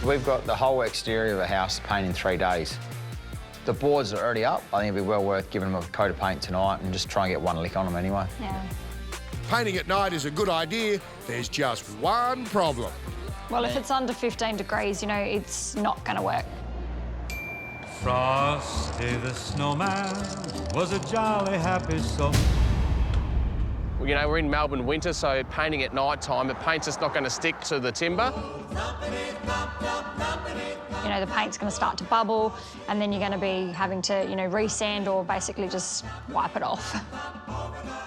We've got the whole exterior of the house painted in 3 days. The boards are already up. I think it'd be well worth giving them a coat of paint tonight and just try and get one lick on them anyway. Yeah. Painting at night is a good idea. There's just one problem. Well, if it's under 15 degrees, you know, it's not going to work. Frosty the snowman was a jolly happy soul. You know, we're in Melbourne winter, so painting at night time, the paint's just not going to stick to the timber. You know, the paint's going to start to bubble, and then you're going to be having to, you know, resand or basically just wipe it off.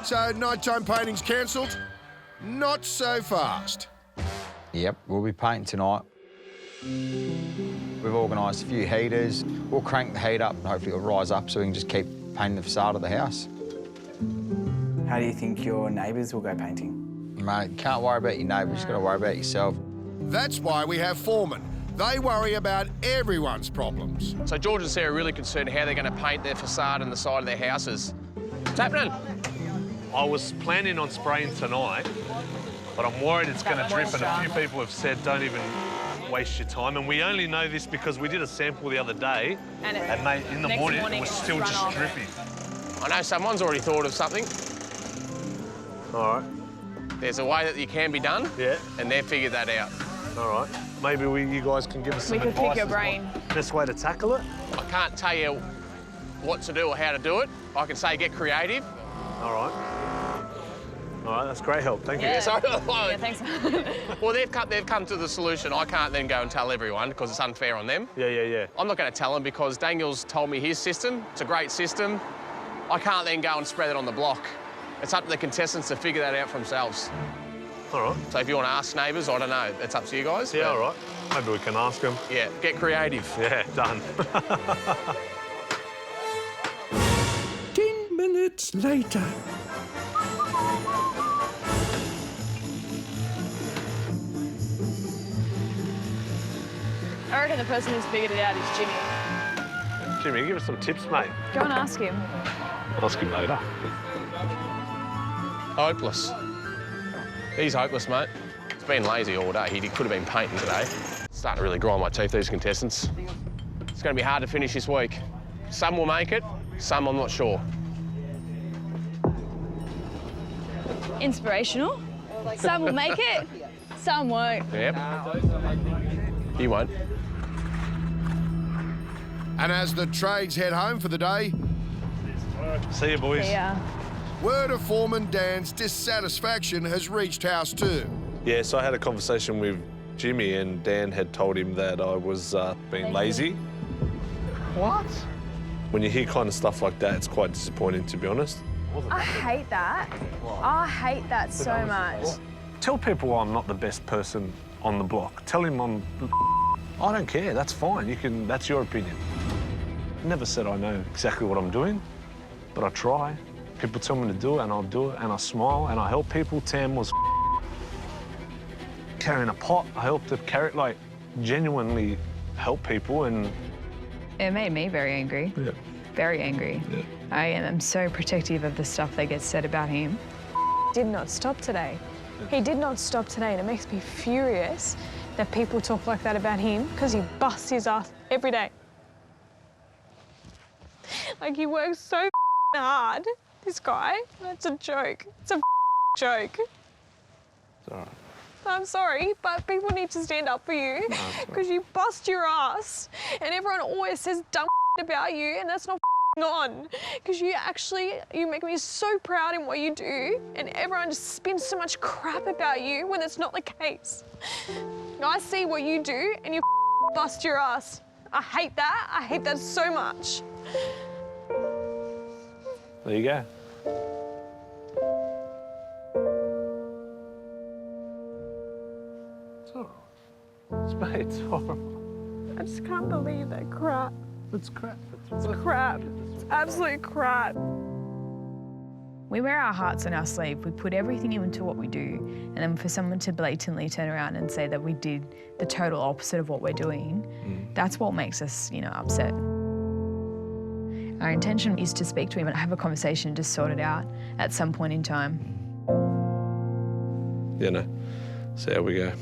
So nighttime painting's cancelled? Not so fast. Yep, we'll be painting tonight. We've organised a few heaters. We'll crank the heat up and hopefully it'll rise up so we can just keep painting the facade of the house. How do you think your neighbours will go painting? Mate, you can't worry about your neighbours, you've got to worry about yourself. That's why we have foremen. They worry about everyone's problems. So George and Sarah are really concerned how they're going to paint their facade and the side of their houses. What's happening? I was planning on spraying tonight, but I'm worried it's going to drip, and a few people have said don't even waste your time. And we only know this because we did a sample the other day, and mate, in the morning it was still just dripping. I know someone's already thought of something. All right. There's a way that you can be done, Yeah. and they've figured that out. All right. Maybe you guys can give us some advice. We could pick your brain. Best way to tackle it? I can't tell you what to do or how to do it. I can say get creative. All right. All right, that's great help. Thank you. Yeah, sorry. Yeah, thanks. Well, they've come to the solution. I can't then go and tell everyone because it's unfair on them. Yeah. I'm not going to tell them because Daniel's told me his system. It's a great system. I can't then go and spread it on the block. It's up to the contestants to figure that out for themselves. All right. So if you want to ask neighbours, I don't know. It's up to you guys. Yeah, all right. Maybe we can ask them. Yeah, get creative. Yeah, done. 10 minutes later. I reckon the person who's figured it out is Jimmy. Jimmy, give us some tips, mate. Go and ask him. Ask him later. Hopeless. He's hopeless, mate. He's been lazy all day. He could have been painting today. It's starting to really grind my teeth, these contestants. It's going to be hard to finish this week. Some will make it, some I'm not sure. Inspirational. Some will make it, some won't. Yep. He won't. And as the trades head home for the day, See you, boys. Yeah. word of Foreman Dan's dissatisfaction has reached House 2. Yeah, so I had a conversation with Jimmy, and Dan had told him that I was being lazy. What? When you hear kind of stuff like that, it's quite disappointing, to be honest. I hate that. I hate that so much. Tell people I'm not the best person on the block. Tell him I don't care, that's fine. That's your opinion. Never said I know exactly what I'm doing, but I try. People tell me to do it, and I'll do it, and I smile, and I help people. Tam was carrying a pot. I helped her carry it, like, genuinely help people, and... It made me very angry. Yeah. Very angry. Yeah. I am so protective of the stuff that gets said about him. Did not stop today. He did not stop today, and it makes me furious that people talk like that about him because he busts his ass every day. Like, he works so hard, this guy. That's a joke. It's a joke. It's all right. I'm sorry, but people need to stand up for you because you bust your ass, and everyone always says dumb about you, and that's not on. Because you make me so proud in what you do, and everyone just spins so much crap about you when it's not the case. I see what you do, and you bust your ass. I hate that. I hate that so much. There you go. It's all right. It's horrible. I just can't believe that crap. It's crap. It's crap. It's absolute crap. We wear our hearts on our sleeve. We put everything into what we do. And then for someone to blatantly turn around and say that we did the total opposite of what we're doing, that's what makes us, upset. Our intention is to speak to him and have a conversation, just sort it out at some point in time. Yeah, no. See how we go.